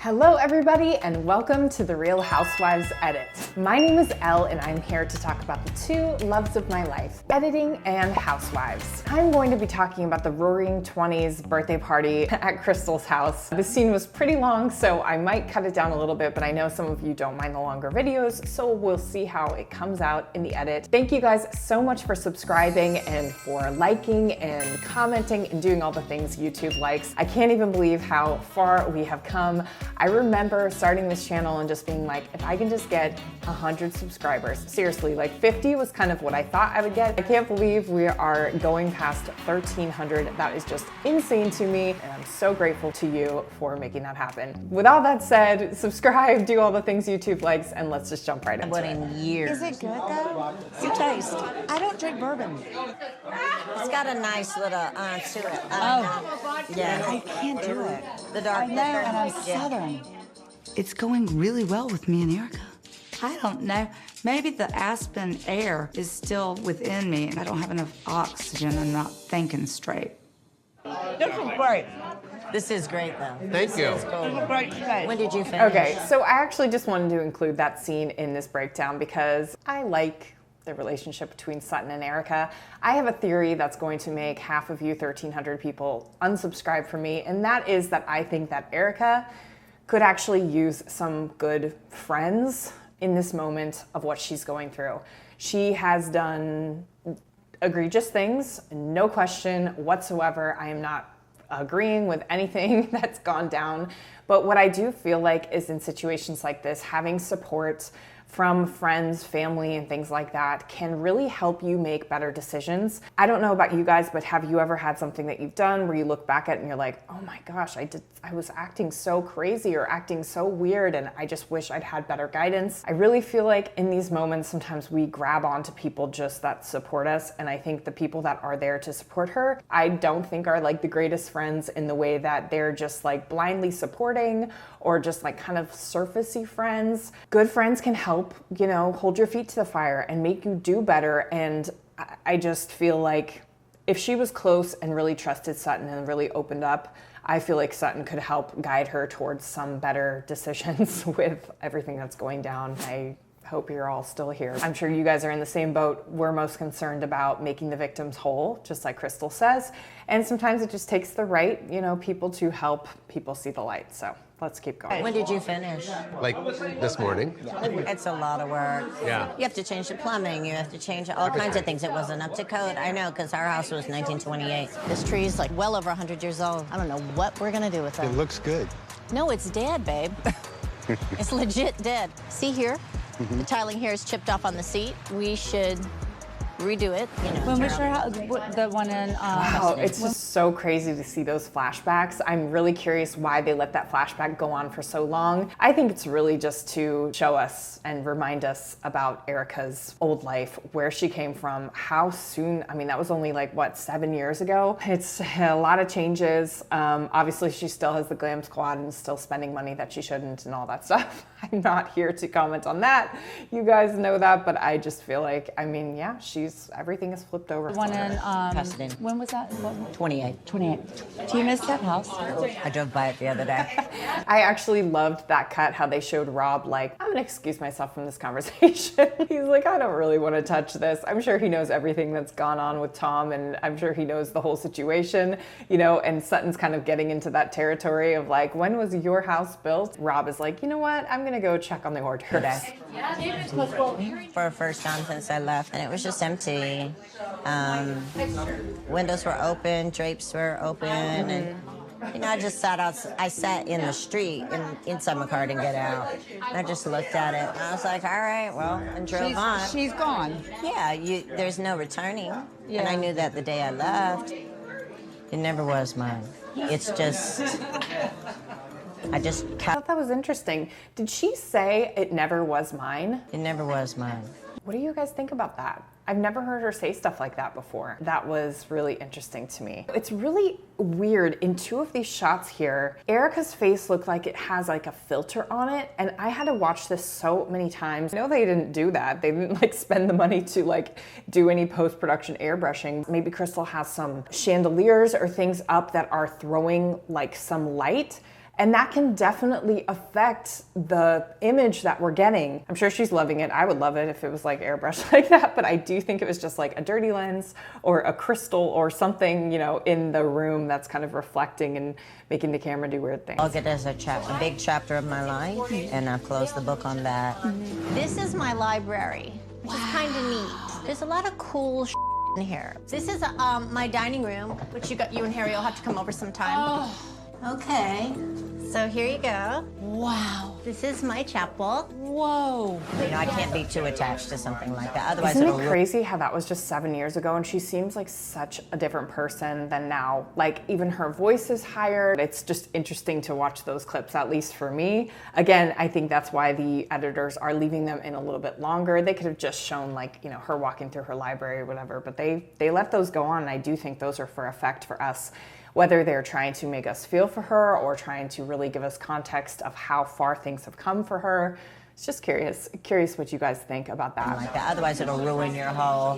Hello everybody and welcome to The Real Housewives Edit. My name is Elle and I'm here to talk about the two loves of my life, editing and housewives. I'm going to be talking about the roaring 20s birthday party at Crystal's house. The scene was pretty long, so I might cut it down a little bit, but I know some of you don't mind the longer videos, so we'll see how it comes out in the edit. Thank you guys so much for subscribing and for liking and commenting and doing all the things YouTube likes. I can't even believe how far we have come. I remember starting this channel and just being like, if I can just get 100 subscribers, seriously, like 50 was kind of what I thought I would get. I can't believe we are going past 1,300. That is just insane to me, and I'm so grateful to you for making that happen. With all that said, subscribe, do all the things YouTube likes, and let's just jump right into it. Years. Is it good though? Your taste. I don't drink bourbon. It's got a nice little to it. Yeah. I can't do it. The dark I know, and I'm Yeah. Southern. It's going really well with me and Erika. I don't know. Maybe the aspen air is still within me and I don't have enough oxygen. I'm not thinking straight. This is great. This is great though. Thank you. This is a great place. When did you finish? Okay, so I actually just wanted to include that scene in this breakdown because I like the relationship between Sutton and Erika. I have a theory that's going to make half of you 1,300 people unsubscribe from me, and that is that I think that Erika could actually use some good friends in this moment of what she's going through. She has done egregious things, no question whatsoever. I am not agreeing with anything that's gone down, but what I do feel like is in situations like this, having support from friends, family, and things like that can really help you make better decisions. I don't know about you guys, but have you ever had something that you've done where you look back at it and you're like, oh my gosh, I was acting so crazy or acting so weird and I just wish I'd had better guidance. I really feel like in these moments, sometimes we grab onto people just that support us, and I think the people that are there to support her, I don't think are like the greatest friends in the way that they're just like blindly supporting or just like kind of surfacey friends. Good friends can help, you know, hold your feet to the fire and make you do better. And I just feel like if she was close and really trusted Sutton and really opened up, I feel like Sutton could help guide her towards some better decisions with everything that's going down. I hope you're all still here. I'm sure you guys are in the same boat. We're most concerned about making the victims whole, just like Crystal says. And sometimes it just takes the right, you know, people to help people see the light. So let's keep going. When did you finish? Like this morning. It's a lot of work. Yeah. You have to change the plumbing. You have to change all kinds of things. It wasn't up to code. I know, because our house was 1928. This tree is like well over 100 years old. I don't know what we're gonna do with it. It looks good. No, it's dead, babe. It's legit dead. See here? The tiling here is chipped off on the seat. We should redo it. You know, When was your house? The one in Wow, it's just so crazy to see those flashbacks. I'm really curious why they let that flashback go on for so long. I think it's really just to show us and remind us about Erika's old life, where she came from, how soon, I mean, that was only like, what, 7 years ago? It's a lot of changes. Obviously, she still has the glam squad and still spending money that she shouldn't and all that stuff. I'm not here to comment on that. You guys know that, but I just feel like, I mean, yeah, everything is flipped over. one in Pasadena. when was that? 28. 28. Do you miss that house? I drove by it the other day. I actually loved that cut, how they showed Rob like, I'm gonna excuse myself from this conversation. He's like, I don't really want to touch this. I'm sure he knows everything that's gone on with Tom, and I'm sure he knows the whole situation, you know, and Sutton's kind of getting into that territory of like, when was your house built? Rob is like, you know what? I'm gonna go check on the hors d'oeuvres. For a first time since I left, and it was just empty. Windows were open, drapes were open, and you know, I just sat out. I sat in the street inside my car, didn't get out. And I just looked at it, and I was like, all right, well, and drove on. She's gone. Yeah, there's no returning. And I knew that the day I left, it never was mine. It's just, I thought that was interesting. Did she say it never was mine? it never was mine. What do you guys think about that? I've never heard her say stuff like that before. That was really interesting to me. It's really weird. In two of these shots here, Erika's face looked like it has like a filter on it, and I had to watch this so many times. I know they didn't do that. They didn't like spend the money to like do any post-production airbrushing. Maybe Crystal has some chandeliers or things up that are throwing like some light, And that can definitely affect the image that we're getting. I'm sure she's loving it. I would love it if it was like airbrushed like that, but I do think it was just like a dirty lens or a crystal or something, you know, in the room that's kind of reflecting and making the camera do weird things. I'll get as a big chapter of my life, and I've closed the book on that. This is my library, which is kind of neat. There's a lot of cool in here. This is my dining room, which you and Harry will have to come over sometime. Oh. Okay, so here you go. Wow. This is my chapel. Whoa. You know, I can't be too attached to something like that. Otherwise, Isn't it crazy how that was just 7 years ago and she seems like such a different person than now? Like even her voice is higher. It's just interesting to watch those clips, at least for me. Again, I think that's why the editors are leaving them in a little bit longer. They could have just shown like, you know, her walking through her library or whatever, but they let those go on, and I do think those are for effect for us. Whether they're trying to make us feel for her or trying to really give us context of how far things have come for her. It's just curious what you guys think about that. like that. Otherwise, it'll ruin your whole,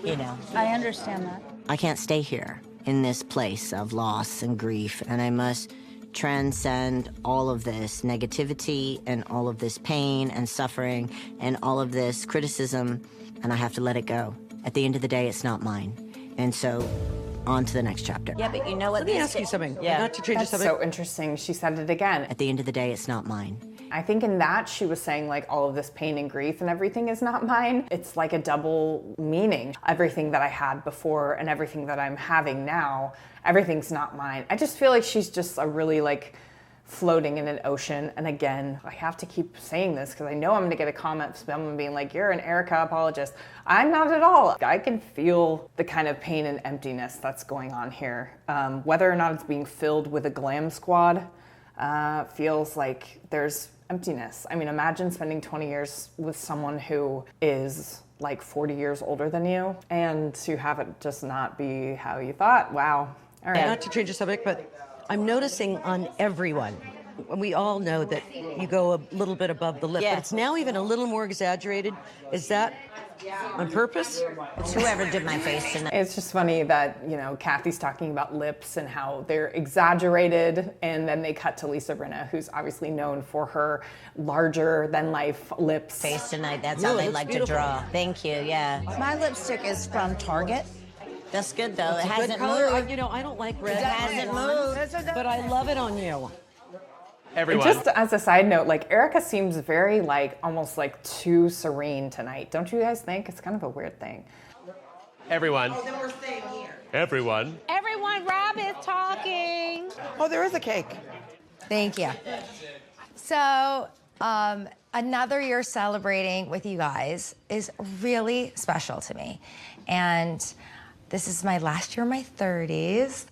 you know. I understand that. I can't stay here in this place of loss and grief, and I must transcend all of this negativity and all of this pain and suffering and all of this criticism, and I have to let it go. At the end of the day, it's not mine. And so, on to the next chapter. Yeah, but you know what? Let me ask you something. Yeah. Not to change the That's subject. so interesting. She said it again. At the end of the day, it's not mine. I think in that she was saying like all of this pain and grief and everything is not mine. It's like a double meaning. Everything that I had before and everything that I'm having now, everything's not mine. I just feel like she's just a really like floating in an ocean. And again, I have to keep saying this because I know I'm gonna get a comment from someone being like, you're an Erika apologist. I'm not at all. I can feel the kind of pain and emptiness that's going on here. Whether or not it's being filled with a glam squad, feels like there's emptiness. I mean, imagine spending 20 years with someone who is like 40 years older than you and to have it just not be how you thought. Wow. All right. Not to change the subject, but I'm noticing on everyone, we all know that you go a little bit above the lip, Yeah. but it's now even a little more exaggerated. Is that on purpose? It's whoever did my face tonight. It's just funny that, you know, Kathy's talking about lips and how they're exaggerated, and then they cut to Lisa Rinna, who's obviously known for her larger than life lips. Face tonight, that's No, how it they looks like beautiful. to draw. Thank you, yeah. My lipstick is from Target. That's good though. It Good hasn't color. moved. You know, I don't like red. It hasn't moved. But I love it on you. Everyone. Just as a side note, like Erika seems very like almost like too serene tonight. Don't you guys think? It's kind of a weird thing. Everyone. Oh, then we're staying here. Everyone. Everyone, Rob is talking. Oh, there is a cake. Thank you. So, another year celebrating with you guys is really special to me. And this is my last year in my 30s.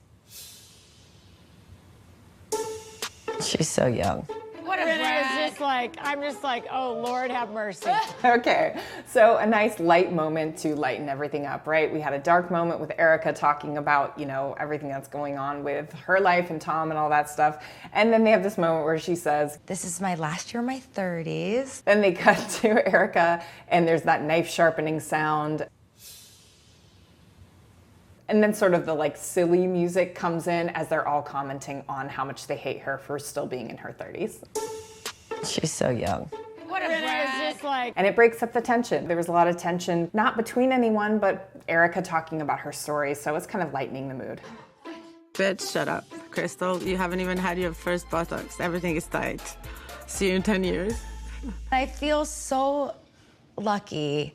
She's so young. What a brat. I'm just like, oh, Lord have mercy. Okay, so a nice light moment to lighten everything up, right? We had a dark moment with Erika talking about, you know, everything that's going on with her life and Tom and all that stuff. And then they have this moment where she says, This is my last year in my 30s. then they cut to Erika and there's that knife sharpening sound. And then sort of the like silly music comes in as they're all commenting on how much they hate her for still being in her 30s. She's so young. What a brat. And it breaks up the tension. There was a lot of tension, not between anyone, but Erika talking about her story, so it's kind of lightening the mood. Bitch, shut up. Crystal, you haven't even had your first Botox. Everything is tight. See you in 10 years. I feel so lucky.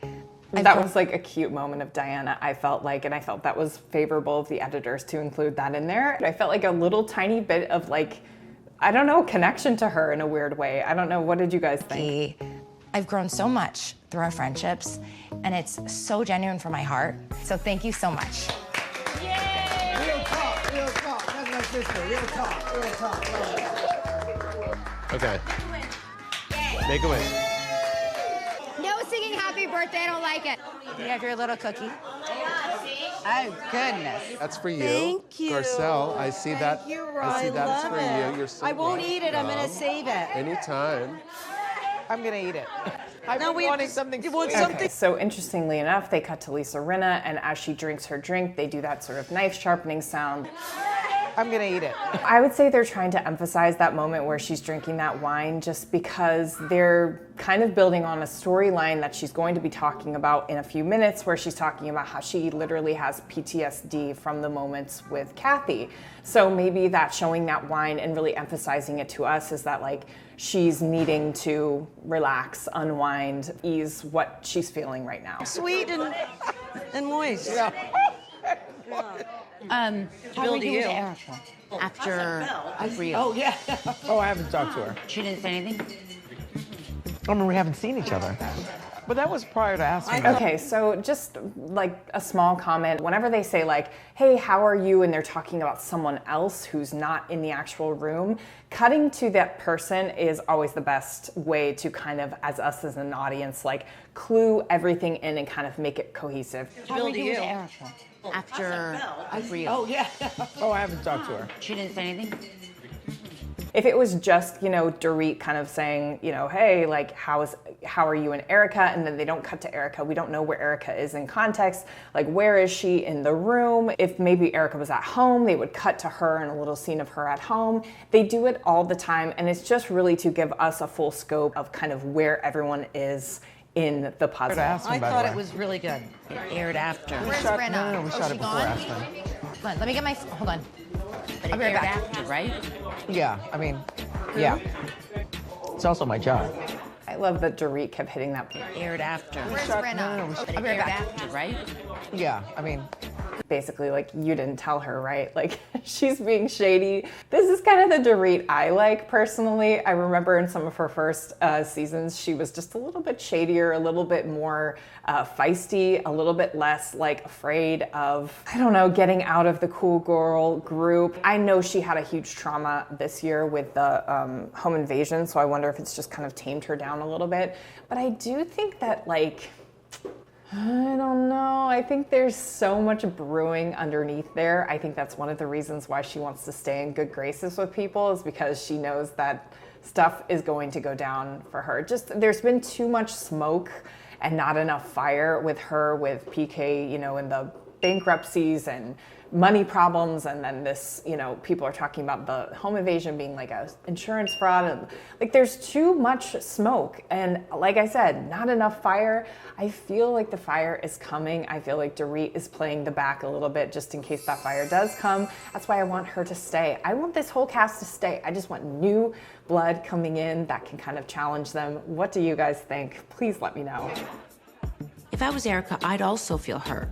That was like a cute moment of Diana, I felt like, and I felt that was favorable of the editors to include that in there. I felt like a little tiny bit of like, I don't know, connection to her in a weird way. I don't know, what did you guys think? I've grown so much through our friendships, and it's so genuine from my heart. So thank you so much. Real talk, real talk. That's my sister. Real talk, real talk. Okay. Make a wish. No singing happy birthday, I don't like it. You have your little cookie. Oh, goodness. That's for you. Thank you. Garcelle, I see that. Thank you, I see that is love for it. you. You're so I won't welcome. eat it. I'm going to save it. Anytime. I'm gonna eat it. I've No, been we wanting something you want sweet. something? So interestingly enough, they cut to Lisa Rinna, and as she drinks her drink, they do that sort of knife sharpening sound. I'm gonna eat it. I would say they're trying to emphasize that moment where she's drinking that wine just because they're kind of building on a storyline that she's going to be talking about in a few minutes, where she's talking about how she literally has PTSD from the moments with Kathy. So maybe that showing that wine and really emphasizing it to us is that like she's needing to relax, unwind, ease what she's feeling right now. Sweet and moist. Yeah. How are you with Erika? After Real. Oh, yeah. Oh, I haven't talked to her. She didn't say anything? I mean, we haven't seen each other. But that was prior to asking. Okay, so just like a small comment. Whenever they say like, hey, how are you? And they're talking about someone else who's not in the actual room, cutting to that person is always the best way to kind of, as us as an audience, like clue everything in and kind of make it cohesive. How are you with Erika? After Real. Oh, yeah. Oh, I haven't talked to her. She didn't say anything? If it was just, you know, Dorit kind of saying, you know, hey, like, how are you and Erika? And then they don't cut to Erika. We don't know where Erika is in context. Like, where is she in the room? If maybe Erika was at home, they would cut to her and a little scene of her at home. They do it all the time. And it's just really to give us a full scope of kind of where everyone is in the puzzle. I thought it was really good. It aired after. Where's Rinna? No, we shot it before Aspen. Hold on, let me get my, hold on. But I'll it be right aired back. after, right? Yeah, I mean, yeah. It's also my job. I love that Dorit kept hitting that. It aired after. Where's Rinna? But I'll it be right aired back. after, right? Yeah, I mean. Basically, like, you didn't tell her, right? Like, she's being shady. This is kind of the Dorit I like, personally. I remember in some of her first seasons, she was just a little bit shadier, a little bit more feisty, a little bit less, like, afraid of, I don't know, getting out of the cool girl group. I know she had a huge trauma this year with the home invasion, so I wonder if it's just kind of tamed her down a little bit. But I do think that, like, I don't know. I think there's so much brewing underneath there. I think that's one of the reasons why she wants to stay in good graces with people, is because she knows that stuff is going to go down for her. Just, there's been too much smoke and not enough fire with her, with PK, you know, in the bankruptcies and money problems, and then this, you know, people are talking about the home invasion being like a insurance fraud, and like there's too much smoke, and like I said, not enough fire. I feel like the fire is coming. I feel like Dorit is playing the back a little bit just in case that fire does come. That's why I want her to stay. I want this whole cast to stay. I just want new blood coming in that can kind of challenge them. What do you guys think? Please let me know. If I was Erika, I'd also feel hurt.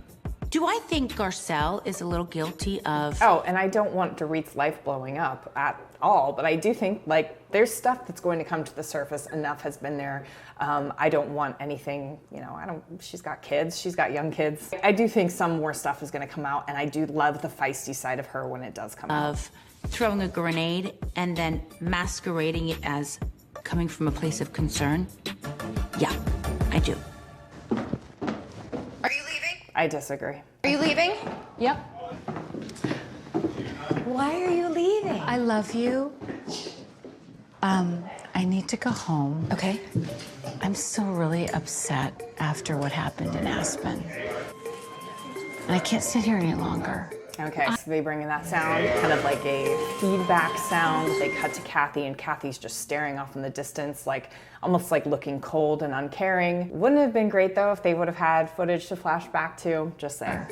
Do I think Garcelle is a little guilty of... Oh, and I don't want Dorit's life blowing up at all, but I do think, like, there's stuff that's going to come to the surface. Enough has been there. I don't want anything, you know, she's got kids, she's got young kids. I do think some more stuff is going to come out, and I do love the feisty side of her when it does come out. Of throwing a grenade and then masquerading it as coming from a place of concern? Yeah, I do. Are you leaving? I disagree. Are you leaving? Yep. Why are you leaving? I love you. I need to go home. Okay. I'm still really upset after what happened in Aspen. And I can't sit here any longer. Okay, so they bring in that sound, kind of like a feedback sound. They cut to Kathy, and Kathy's just staring off in the distance, like almost like looking cold and uncaring. Wouldn't it have been great though if they would have had footage to flash back to? Just saying.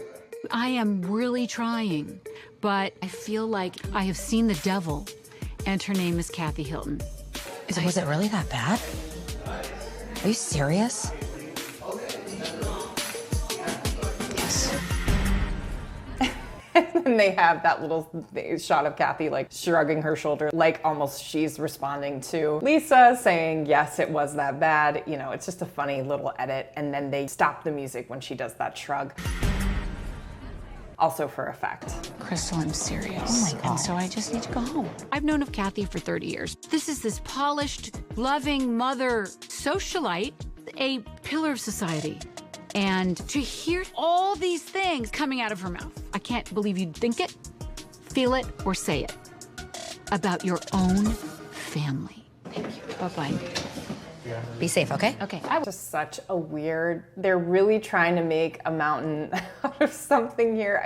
I am really trying, but I feel like I have seen the devil, and her name is Kathy Hilton. Was it really that bad? Are you serious? And they have that little shot of Kathy like shrugging her shoulder, like almost she's responding to Lisa saying, yes, it was that bad. You know, it's just a funny little edit. And then they stop the music when she does that shrug. Also for effect. Crystal, I'm serious. Oh my God. And so I just need to go home. I've known of Kathy for 30 years. This is this polished, loving mother socialite, a pillar of society. And to hear all these things coming out of her mouth, I can't believe you'd think it, feel it, or say it about your own family. Thank you. Bye-bye. Be safe, okay? Okay. Just such a weird, they're really trying to make a mountain out of something here.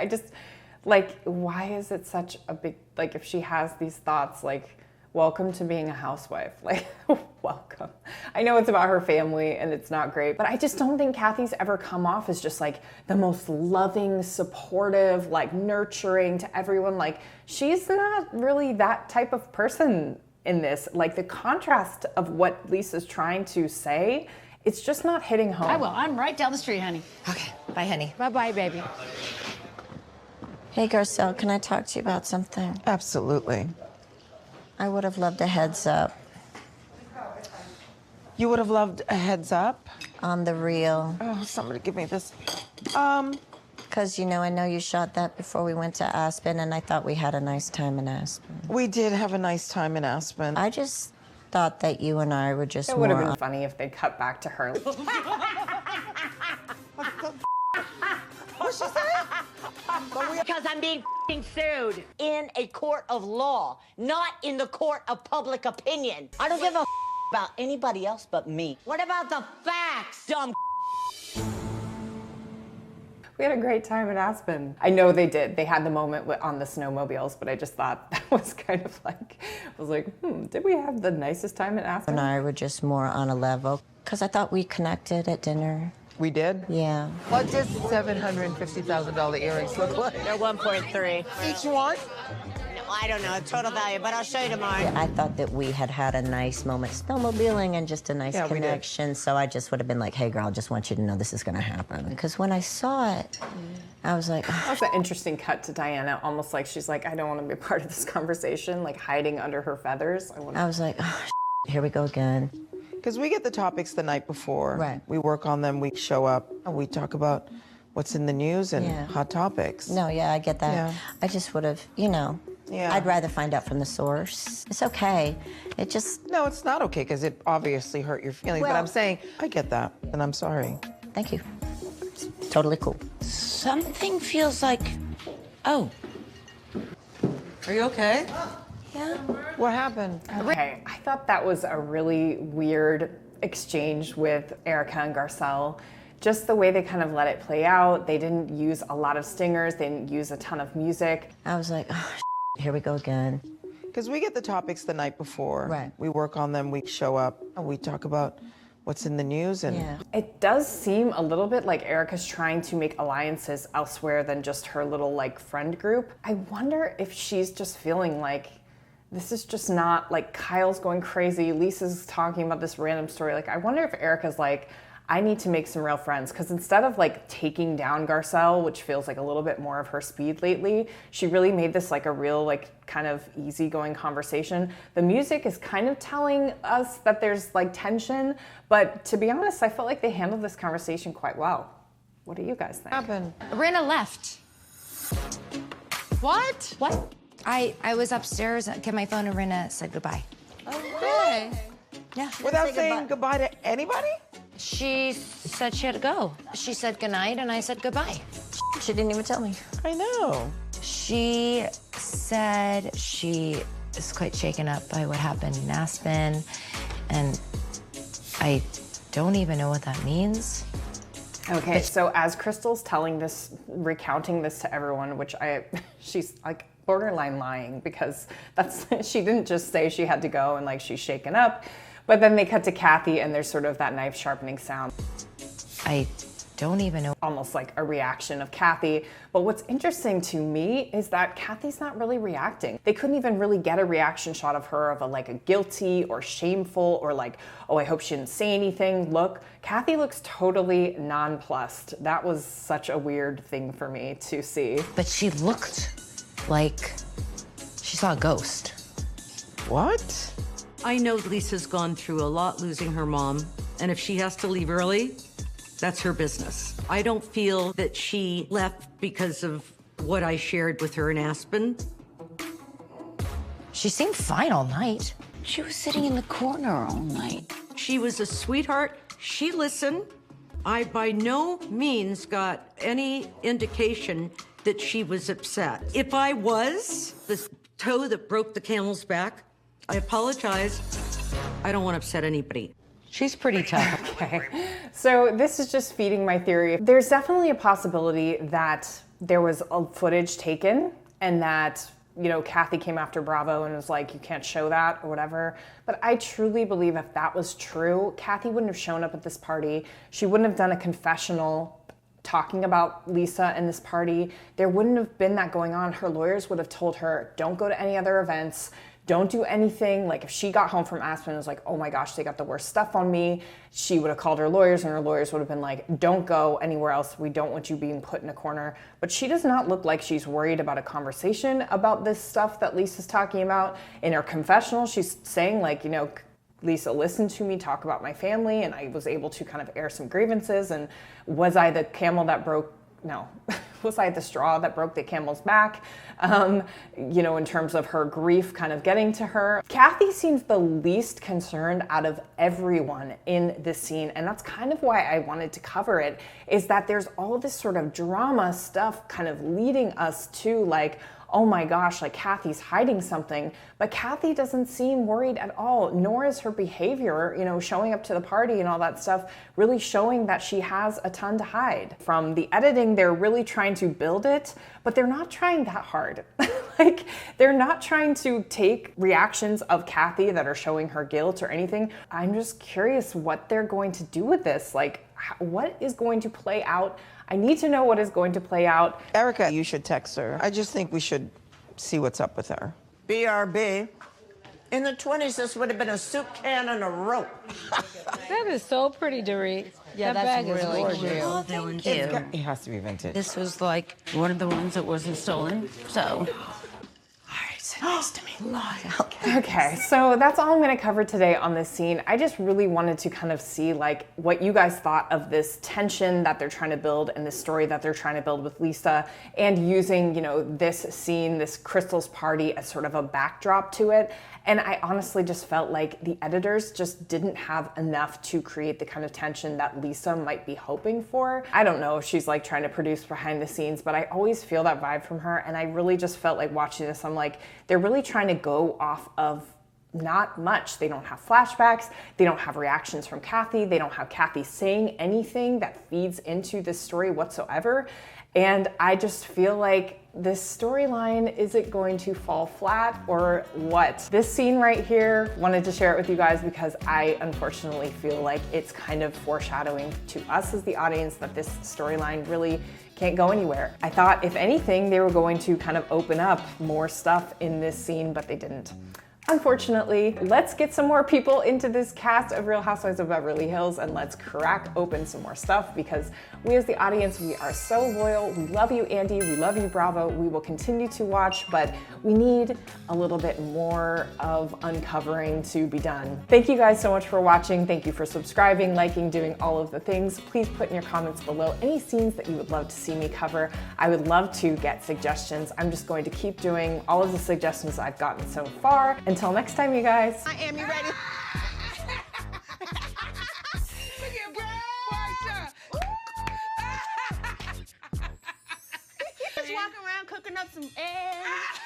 Like, why is it such a big, like, if she has these thoughts, like, welcome to being a housewife. Like, welcome. I know it's about her family and it's not great, but I just don't think Kathy's ever come off as just like the most loving, supportive, like nurturing to everyone. Like, she's not really that type of person in this. Like, the contrast of what Lisa's trying to say, it's just not hitting home. I will. I'm right down the street, honey. Okay, bye, honey. Bye-bye, baby. Hey, Garcelle, can I talk to you about something? Absolutely. I would have loved a heads up. You would have loved a heads up? On the real. Oh, somebody give me this. Because, you know, I know you shot that before we went to Aspen, and I thought we had a nice time in Aspen. We did have a nice time in Aspen. I just thought that you and I were just It would have been funny if they cut back to her. What'd she say? Because I'm being sued in a court of law, not in the court of public opinion. I don't give a about anybody else but me. What about the facts, dumb? We had a great time in Aspen. I know they did. They had the moment on the snowmobiles, but I just thought that was kind of like, I was like, did we have the nicest time in Aspen? And I were just more on a level, because I thought we connected at dinner. We did? Yeah. What does $750,000 earrings look like? They're 1.3. Each one? No, I don't know, total value, but I'll show you tomorrow. I thought that we had had a nice moment snowmobiling and just a nice connection, so I just would have been like, hey, girl, I just want you to know this is going to happen. Because when I saw it, I was like... That was an interesting cut to Diana, almost like she's like, I don't want to be a part of this conversation, like hiding under her feathers. I was like, oh, here we go again. Because we get the topics the night before. Right. We work on them, we show up, and we talk about what's in the news and hot topics. No, yeah, I get that. Yeah. I just would have, you know, I'd rather find out from the source. It's okay. It just... No, it's not okay, because it obviously hurt your feelings. But I'm saying, I get that, and I'm sorry. Thank you. It's totally cool. Something feels like, oh. Are you okay? Yeah. What happened? Okay, I thought that was a really weird exchange with Erika and Garcelle. Just the way they kind of let it play out. They didn't use a lot of stingers. They didn't use a ton of music. I was like, oh, here we go again. Because we get the topics the night before. Right. We work on them, we show up, and we talk about what's in the news. And It does seem a little bit like Erika's trying to make alliances elsewhere than just her little like friend group. I wonder if she's just feeling like this is just not like Kyle's going crazy. Lisa's talking about this random story. Like, I wonder if Erika's like, I need to make some real friends. Because instead of like taking down Garcelle, which feels like a little bit more of her speed lately, she really made this like a real like kind of easygoing conversation. The music is kind of telling us that there's like tension, but to be honest, I felt like they handled this conversation quite well. What do you guys think? What happened? Rinna left. What? What? I was upstairs, get my phone, and Rinna said goodbye. Okay. Yeah. Without saying goodbye to anybody? She said she had to go. She said goodnight, and I said goodbye. She didn't even tell me. I know. She said she is quite shaken up by what happened in Aspen, and I don't even know what that means. Okay, so as Crystal's telling this, recounting this to everyone, which she's like borderline lying, because she didn't just say she had to go and like she's shaken up, but then they cut to Kathy and there's sort of that knife sharpening sound. I don't even know. Almost like a reaction of Kathy. But what's interesting to me is that Kathy's not really reacting. They couldn't even really get a reaction shot of her of a guilty or shameful or like, oh, I hope she didn't say anything look. Kathy looks totally nonplussed. That was such a weird thing for me to see. But she looked like she saw a ghost. What? I know Lisa's gone through a lot losing her mom, and if she has to leave early, that's her business. I don't feel that she left because of what I shared with her in Aspen. She seemed fine all night. She was sitting in the corner all night. She was a sweetheart. She listened. I by no means got any indication that she was upset. If I was the toe that broke the camel's back, I apologize. I don't want to upset anybody. She's pretty tough. Okay, so this is just feeding my theory. There's definitely a possibility that there was footage taken and that, you know, Kathy came after Bravo and was like, you can't show that or whatever. But I truly believe if that was true, Kathy wouldn't have shown up at this party. She wouldn't have done a confessional talking about Lisa and this party. There wouldn't have been that going on. Her lawyers would have told her, don't go to any other events. Don't do anything. Like if she got home from Aspen and was like, oh my gosh, they got the worst stuff on me, she would have called her lawyers and her lawyers would have been like, don't go anywhere else. We don't want you being put in a corner. But she does not look like she's worried about a conversation about this stuff that Lisa's talking about. In her confessional, she's saying like, you know, Lisa listened to me talk about my family and I was able to kind of air some grievances. And was I the camel that broke? No. Was I the straw that broke the camel's back? You know, in terms of her grief kind of getting to her. Kathy seems the least concerned out of everyone in this scene. And that's kind of why I wanted to cover it, is that there's all this sort of drama stuff kind of leading us to like, oh my gosh, like Kathy's hiding something. But Kathy doesn't seem worried at all, nor is her behavior, you know, showing up to the party and all that stuff, really showing that she has a ton to hide. From the editing, they're really trying to build it, but they're not trying that hard. Like, they're not trying to take reactions of Kathy that are showing her guilt or anything. I'm just curious what they're going to do with this. Like, what is going to play out? I need to know what is going to play out. Erika, you should text her. I just think we should see what's up with her. BRB. In the 20s, this would have been a soup can and a rope. That is so pretty, Dorit. Yeah, that that's bag is really gorgeous. cute. Oh, thank you. It has to be vintage. This was like one of the ones that wasn't stolen, so. Nice to meet you. Okay, so that's all I'm going to cover today on this scene. I just really wanted to kind of see like what you guys thought of this tension that they're trying to build and this story that they're trying to build with Lisa, and using, you know, this scene, this Crystal's party, as sort of a backdrop to it. And I honestly just felt like the editors just didn't have enough to create the kind of tension that Lisa might be hoping for. I don't know if she's like trying to produce behind the scenes, but I always feel that vibe from her. And I really just felt like watching this, I'm like, they're really trying to go off of not much. They don't have flashbacks. They don't have reactions from Kathy. They don't have Kathy saying anything that feeds into this story whatsoever. And I just feel like this storyline, is it going to fall flat or what? This scene right here, wanted to share it with you guys because I unfortunately feel like it's kind of foreshadowing to us as the audience that this storyline really can't go anywhere. I thought if anything, they were going to kind of open up more stuff in this scene, but they didn't. Unfortunately, let's get some more people into this cast of Real Housewives of Beverly Hills and let's crack open some more stuff, because we as the audience, we are so loyal. We love you, Andy. We love you, Bravo. We will continue to watch, but we need a little bit more of uncovering to be done. Thank you guys so much for watching. Thank you for subscribing, liking, doing all of the things. Please put in your comments below any scenes that you would love to see me cover. I would love to get suggestions. I'm just going to keep doing all of the suggestions I've gotten so far. Until next time, you guys. I am, you ready? Just walking around cooking up some eggs.